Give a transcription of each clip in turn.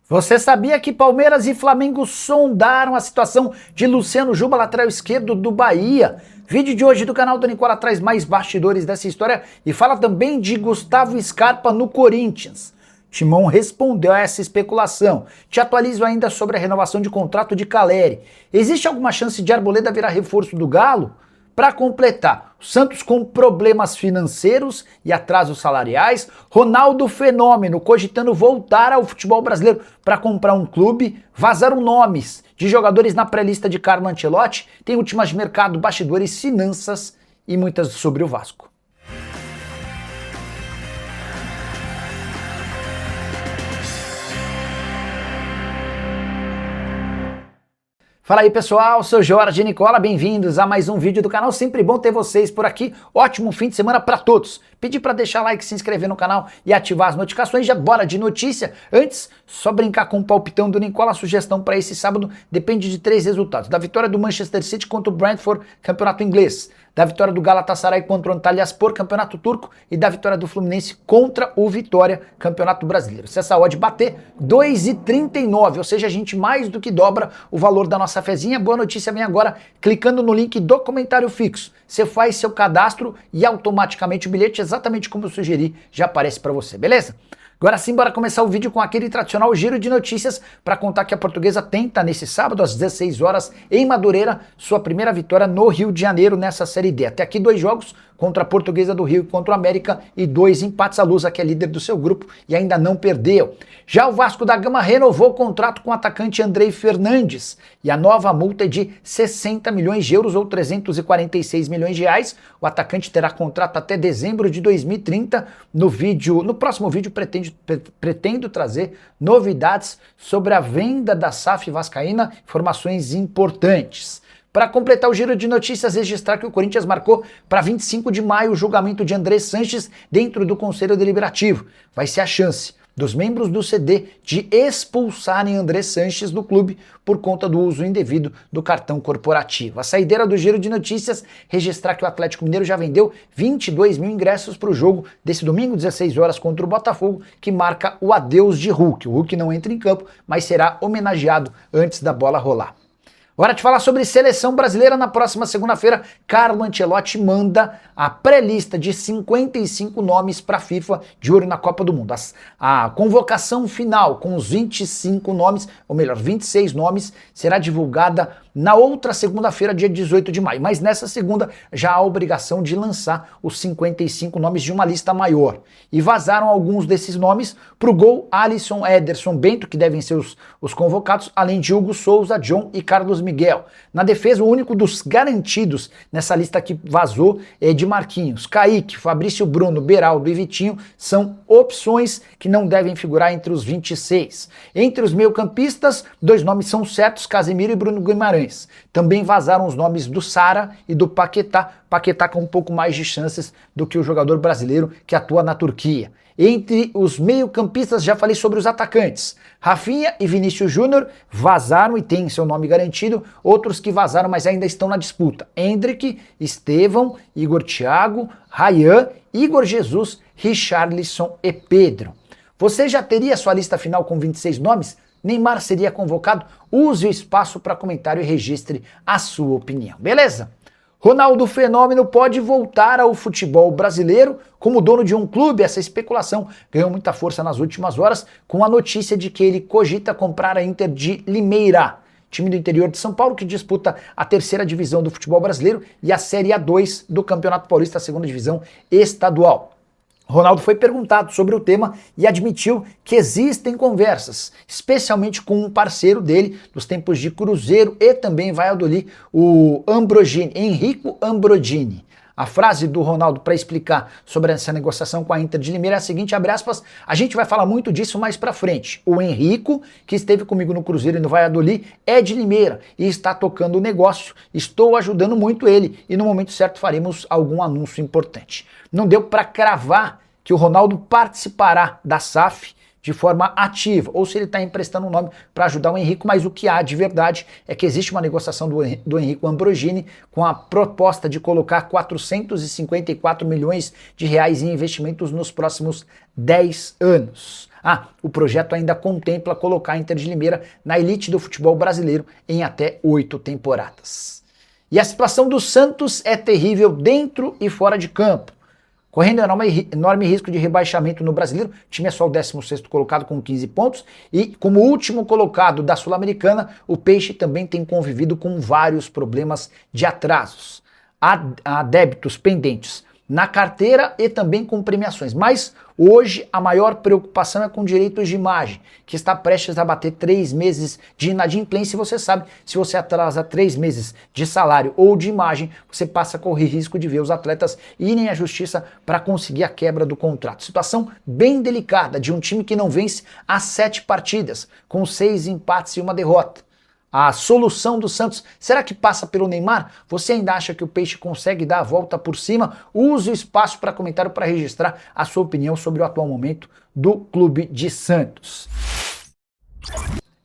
Você sabia que Palmeiras e Flamengo sondaram a situação de Luciano Juba, lateral esquerdo do Bahia? Vídeo de hoje do canal do Nicola traz mais bastidores dessa história e fala também de Gustavo Scarpa no Corinthians. Timão respondeu a essa especulação. Te atualizo ainda sobre a renovação de contrato de Caleri. Existe alguma chance de Arboleda virar reforço do Galo? Para completar, o Santos com problemas financeiros e atrasos salariais, Ronaldo Fenômeno cogitando voltar ao futebol brasileiro para comprar um clube, vazaram nomes de jogadores na pré-lista de Carlo Ancelotti, tem últimas de mercado, bastidores, finanças e muitas sobre o Vasco. Fala aí pessoal, sou Jorge Nicola, bem-vindos a mais um vídeo do canal, sempre bom ter vocês por aqui, ótimo fim de semana para todos. Pedi para deixar like, se inscrever no canal e ativar as notificações, já bora de notícia. Antes, só brincar com o palpitão do Nicola, a sugestão para esse sábado depende de 3 resultados. Da vitória do Manchester City contra o Brentford, campeonato inglês. Da vitória do Galatasaray contra o Antalyaspor, campeonato turco. E da vitória do Fluminense contra o Vitória, campeonato brasileiro. Se essa odd bater, 2,39, ou seja, a gente mais do que dobra o valor da nossa fezinha. Boa notícia vem agora, clicando no link do comentário fixo. Você faz seu cadastro e automaticamente o bilhete, exatamente como eu sugeri, já aparece para você, beleza? Agora sim, bora começar o vídeo com aquele tradicional giro de notícias para contar que a Portuguesa tenta nesse sábado às 16 horas em Madureira sua primeira vitória no Rio de Janeiro nessa Série D. Até aqui 2 jogos contra a Portuguesa do Rio e contra o América e 2 empates. A Lusa, que é líder do seu grupo e ainda não perdeu. Já o Vasco da Gama renovou o contrato com o atacante Andrei Fernandes e a nova multa é de 60 milhões de euros ou 346 milhões de reais. O atacante terá contrato até dezembro de 2030. No próximo vídeo pretendo trazer novidades sobre a venda da SAF vascaína, informações importantes. Para completar o giro de notícias, registrar que o Corinthians marcou para 25 de maio o julgamento de André Sanches dentro do Conselho Deliberativo. Vai ser a chance dos membros do CD de expulsarem André Sanches do clube por conta do uso indevido do cartão corporativo. A saideira do giro de notícias, registrar que o Atlético Mineiro já vendeu 22 mil ingressos para o jogo desse domingo, 16 horas, contra o Botafogo, que marca o adeus de Hulk. O Hulk não entra em campo, mas será homenageado antes da bola rolar. Hora de falar sobre seleção brasileira. Na próxima segunda-feira, Carlo Ancelotti manda a pré-lista de 55 nomes para a FIFA de olho na Copa do Mundo. A convocação final com os 25 nomes, ou melhor, 26 nomes, será divulgada na outra segunda-feira, dia 18 de maio. Mas nessa segunda já há a obrigação de lançar os 55 nomes de uma lista maior. E vazaram alguns desses nomes para o gol: Alisson, Ederson, Bento, que devem ser os convocados, além de Hugo Souza, John e Carlos Miguel. Na defesa, o único dos garantidos nessa lista que vazou é de Marquinhos. Kaique, Fabrício Bruno, Beraldo e Vitinho são opções que não devem figurar entre os 26. Entre os meio-campistas, 2 nomes são certos: Casemiro e Bruno Guimarães. Também vazaram os nomes do Sara e do Paquetá. Paquetá com um pouco mais de chances do que o jogador brasileiro que atua na Turquia. Entre os meio-campistas, já falei sobre os atacantes. Rafinha e Vinícius Júnior vazaram e têm seu nome garantido. Outros que vazaram, mas ainda estão na disputa: Endrick, Estevão, Igor Thiago, Ryan, Igor Jesus, Richarlison e Pedro. Você já teria sua lista final com 26 nomes? Neymar seria convocado? Use o espaço para comentário e registre a sua opinião, beleza? Ronaldo Fenômeno pode voltar ao futebol brasileiro como dono de um clube. Essa especulação ganhou muita força nas últimas horas com a notícia de que ele cogita comprar a Inter de Limeira, time do interior de São Paulo que disputa a 3ª divisão do futebol brasileiro e a Série A2 do Campeonato Paulista, a 2ª divisão estadual. Ronaldo foi perguntado sobre o tema e admitiu que existem conversas, especialmente com um parceiro dele dos tempos de Cruzeiro e também Valladolid, o Ambrogini, Enrico Ambrogini. A frase do Ronaldo para explicar sobre essa negociação com a Inter de Limeira é a seguinte, abre aspas: a gente vai falar muito disso mais pra frente. O Henrico, que esteve comigo no Cruzeiro e no Valladolid, é de Limeira e está tocando o negócio. Estou ajudando muito ele e no momento certo faremos algum anúncio importante. Não deu para cravar que o Ronaldo participará da SAF de forma ativa, ou se ele está emprestando um nome para ajudar o Henrico, mas o que há de verdade é que existe uma negociação do Henrico Ambrogini com a proposta de colocar 454 milhões de reais em investimentos nos próximos 10 anos. O projeto ainda contempla colocar a Inter de Limeira na elite do futebol brasileiro em até 8 temporadas. E a situação do Santos é terrível dentro e fora de campo. Correndo enorme risco de rebaixamento no Brasileiro, o time é só o 16º colocado com 15 pontos e como último colocado da Sul-Americana, o Peixe também tem convivido com vários problemas de atrasos. Há débitos pendentes na carteira e também com premiações, mas hoje a maior preocupação é com direitos de imagem, que está prestes a bater 3 meses de inadimplência. E você sabe, se você atrasa 3 meses de salário ou de imagem, você passa a correr risco de ver os atletas irem à justiça para conseguir a quebra do contrato. Situação bem delicada de um time que não vence há 7 partidas, com 6 empates e 1 derrota. A solução do Santos, será que passa pelo Neymar? Você ainda acha que o Peixe consegue dar a volta por cima? Use o espaço para comentário para registrar a sua opinião sobre o atual momento do Clube de Santos.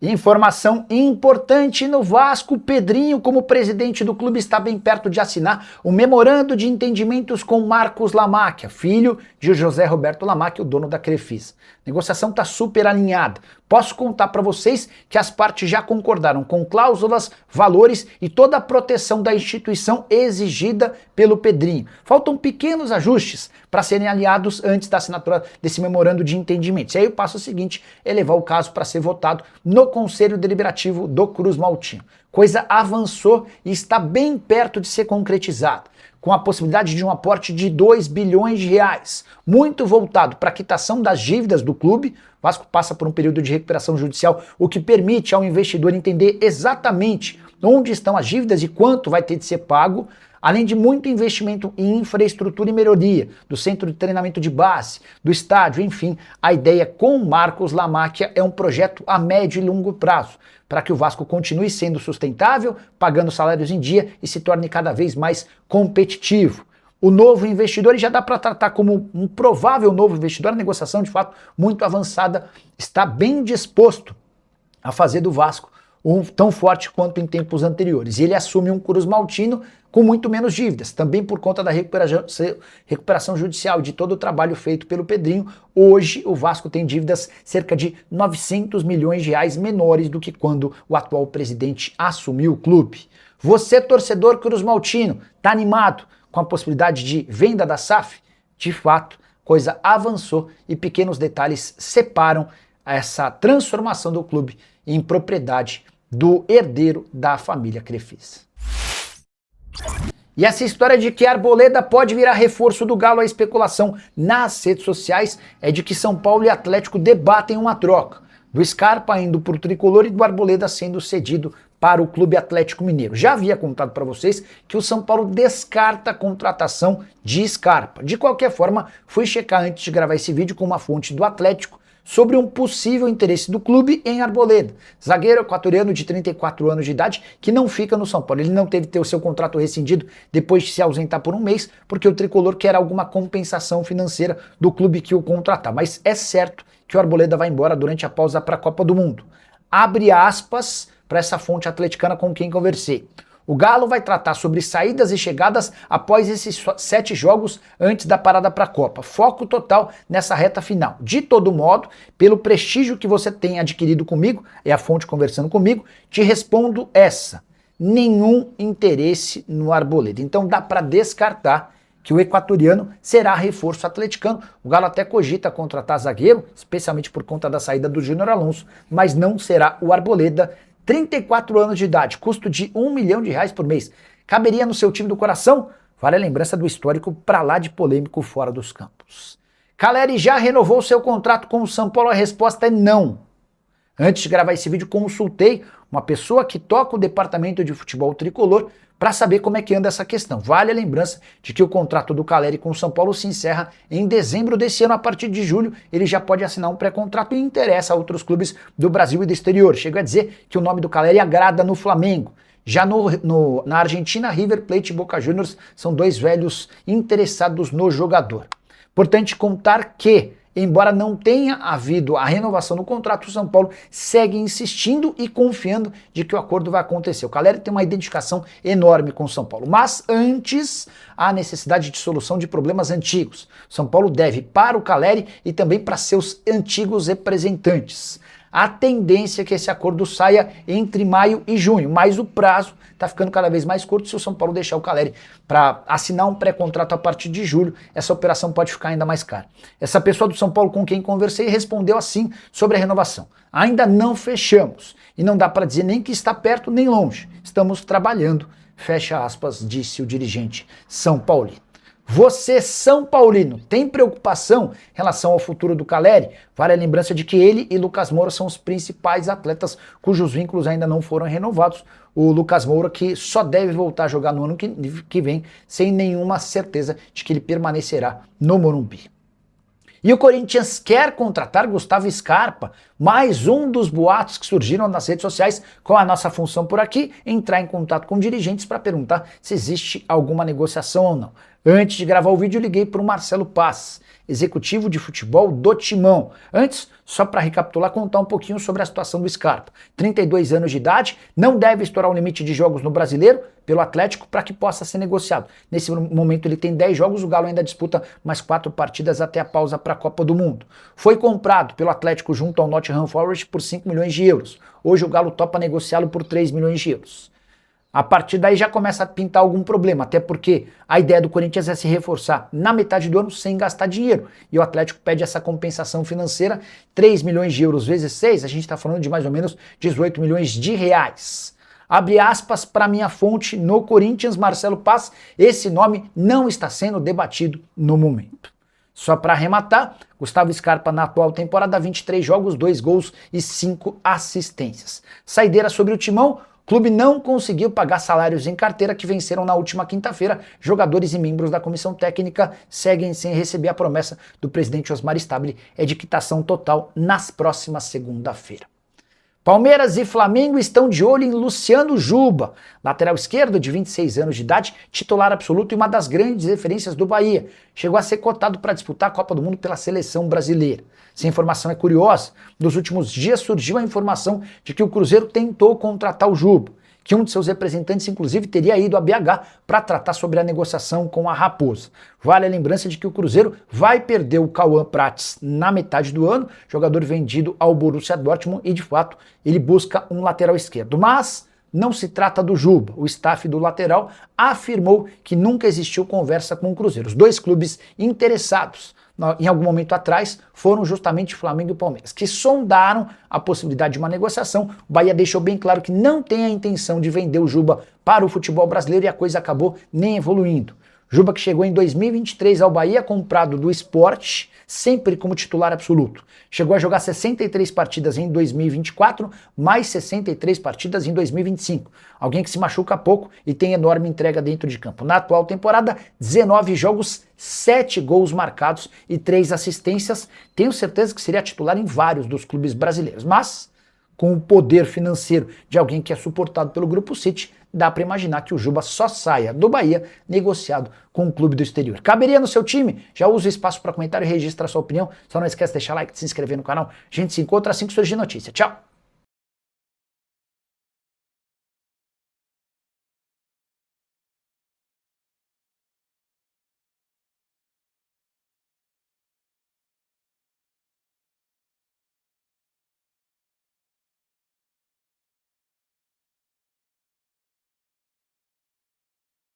Informação importante no Vasco: Pedrinho, como presidente do clube, está bem perto de assinar um memorando de entendimentos com Marcos Lamacchia, filho de José Roberto Lamacchia, o dono da Crefisa. A negociação está super alinhada. Posso contar para vocês que as partes já concordaram com cláusulas, valores e toda a proteção da instituição exigida pelo Pedrinho. Faltam pequenos ajustes para serem alinhados antes da assinatura desse memorando de entendimentos. E aí o passo seguinte é levar o caso para ser votado no Conselho Deliberativo do Cruz Maltino. Coisa avançou e está bem perto de ser concretizada, com a possibilidade de um aporte de 2 bilhões de reais, muito voltado para a quitação das dívidas do clube. O Vasco passa por um período de recuperação judicial, o que permite ao investidor entender exatamente onde estão as dívidas e quanto vai ter de ser pago, além de muito investimento em infraestrutura e melhoria do centro de treinamento de base, do estádio, enfim. A ideia com Marcos Lamacchia é um projeto a médio e longo prazo, para que o Vasco continue sendo sustentável, pagando salários em dia e se torne cada vez mais competitivo. O novo investidor, e já dá para tratar como um provável novo investidor, a negociação de fato muito avançada, está bem disposto a fazer do Vasco tão forte quanto em tempos anteriores. E ele assume um Cruz Maltino com muito menos dívidas, também por conta da recuperação judicial e de todo o trabalho feito pelo Pedrinho. Hoje o Vasco tem dívidas cerca de 900 milhões de reais menores do que quando o atual presidente assumiu o clube. Você, torcedor Cruz Maltino, está animado com a possibilidade de venda da SAF? De fato, coisa avançou e pequenos detalhes separam essa transformação do clube em propriedade do herdeiro da família Crefisa. E essa história de que Arboleda pode virar reforço do Galo, a especulação nas redes sociais é de que São Paulo e Atlético debatem uma troca, do Scarpa indo para o Tricolor e do Arboleda sendo cedido para o Clube Atlético Mineiro. Já havia contado para vocês que o São Paulo descarta a contratação de Scarpa. De qualquer forma, fui checar antes de gravar esse vídeo com uma fonte do Atlético sobre um possível interesse do clube em Arboleda, zagueiro equatoriano de 34 anos de idade que não fica no São Paulo. Ele não teve que ter o seu contrato rescindido depois de se ausentar por um mês, porque o Tricolor quer alguma compensação financeira do clube que o contratar. Mas é certo que o Arboleda vai embora durante a pausa para a Copa do Mundo. Abre aspas para essa fonte atleticana com quem conversei. O Galo vai tratar sobre saídas e chegadas após esses 7 jogos antes da parada para a Copa. Foco total nessa reta final. De todo modo, pelo prestígio que você tem adquirido comigo, é a fonte conversando comigo, te respondo essa: nenhum interesse no Arboleda. Então dá para descartar que o equatoriano será reforço atleticano. O Galo até cogita contratar zagueiro, especialmente por conta da saída do Júnior Alonso, mas não será o Arboleda. 34 anos de idade, custo de R$1 milhão por mês. Caberia no seu time do coração? Vale a lembrança do histórico pra lá de polêmico fora dos campos. Caleri já renovou seu contrato com o São Paulo? A resposta é não. Antes de gravar esse vídeo, consultei uma pessoa que toca o departamento de futebol tricolor para saber como é que anda essa questão. Vale a lembrança de que o contrato do Caleri com o São Paulo se encerra em dezembro desse ano. A partir de julho, ele já pode assinar um pré-contrato e interessa a outros clubes do Brasil e do exterior. Chega a dizer que o nome do Caleri agrada no Flamengo. Já na Argentina, River Plate e Boca Juniors são 2 velhos interessados no jogador. Importante contar que embora não tenha havido a renovação do contrato, o São Paulo segue insistindo e confiando de que o acordo vai acontecer. O Calleri tem uma identificação enorme com o São Paulo, mas antes há necessidade de solução de problemas antigos. O São Paulo deve para o Calleri e também para seus antigos representantes. A tendência é que esse acordo saia entre maio e junho, mas o prazo está ficando cada vez mais curto. Se o São Paulo deixar o Calleri para assinar um pré-contrato a partir de julho, essa operação pode ficar ainda mais cara. Essa pessoa do São Paulo com quem conversei respondeu assim sobre a renovação: ainda não fechamos e não dá para dizer nem que está perto nem longe. Estamos trabalhando, fecha aspas, disse o dirigente São Paulino. Você, São Paulino, tem preocupação em relação ao futuro do Calleri? Vale a lembrança de que ele e Lucas Moura são os principais atletas cujos vínculos ainda não foram renovados. O Lucas Moura que só deve voltar a jogar no ano que vem, sem nenhuma certeza de que ele permanecerá no Morumbi. E o Corinthians quer contratar Gustavo Scarpa, mais um dos boatos que surgiram nas redes sociais. Com a nossa função por aqui, entrar em contato com dirigentes para perguntar se existe alguma negociação ou não. Antes de gravar o vídeo, liguei para o Marcelo Paz, executivo de futebol do Timão. Antes, só para recapitular, contar um pouquinho sobre a situação do Scarpa. 32 anos de idade, não deve estourar o limite de jogos no Brasileiro pelo Atlético para que possa ser negociado. Nesse momento ele tem 10 jogos, o Galo ainda disputa mais 4 partidas até a pausa para a Copa do Mundo. Foi comprado pelo Atlético junto ao Nottingham Forest por 5 milhões de euros. Hoje o Galo topa negociá-lo por 3 milhões de euros. A partir daí já começa a pintar algum problema, até porque a ideia do Corinthians é se reforçar na metade do ano sem gastar dinheiro. E o Atlético pede essa compensação financeira, 3 milhões de euros vezes 6, a gente está falando de mais ou menos 18 milhões de reais. Abre aspas para minha fonte no Corinthians, Marcelo Paz, esse nome não está sendo debatido no momento. Só para arrematar, Gustavo Scarpa na atual temporada, 23 jogos, 2 gols e 5 assistências. Saideira sobre o Timão. O clube não conseguiu pagar salários em carteira que venceram na última quinta-feira. Jogadores e membros da comissão técnica seguem sem receber. A promessa do presidente Osmar Stabile é de quitação total nas próximas segunda-feira. Palmeiras e Flamengo estão de olho em Luciano Juba, lateral esquerdo de 26 anos de idade, titular absoluto e uma das grandes referências do Bahia. Chegou a ser cotado para disputar a Copa do Mundo pela seleção brasileira. Essa informação é curiosa. Nos últimos dias surgiu a informação de que o Cruzeiro tentou contratar o Juba, que um de seus representantes, inclusive, teria ido a BH para tratar sobre a negociação com a Raposa. Vale a lembrança de que o Cruzeiro vai perder o Cauã Prates na metade do ano, jogador vendido ao Borussia Dortmund, e de fato ele busca um lateral esquerdo. Mas não se trata do Juba. O staff do lateral afirmou que nunca existiu conversa com o Cruzeiro. Os dois clubes interessados em algum momento atrás foram justamente Flamengo e Palmeiras, que sondaram a possibilidade de uma negociação. O Bahia deixou bem claro que não tem a intenção de vender o Juba para o futebol brasileiro e a coisa acabou nem evoluindo. Juba, que chegou em 2023 ao Bahia, comprado do Sport, sempre como titular absoluto. Chegou a jogar 63 partidas em 2024, mais 63 partidas em 2025. Alguém que se machuca pouco e tem enorme entrega dentro de campo. Na atual temporada, 19 jogos, 7 gols marcados e 3 assistências. Tenho certeza que seria titular em vários dos clubes brasileiros, mas com o poder financeiro de alguém que é suportado pelo Grupo City, dá para imaginar que o Juba só saia do Bahia negociado com um clube do exterior. Caberia no seu time? Já usa o espaço para comentário e registra a sua opinião. Só não esquece de deixar like, de se inscrever no canal. A gente se encontra assim que surgir notícia. Tchau!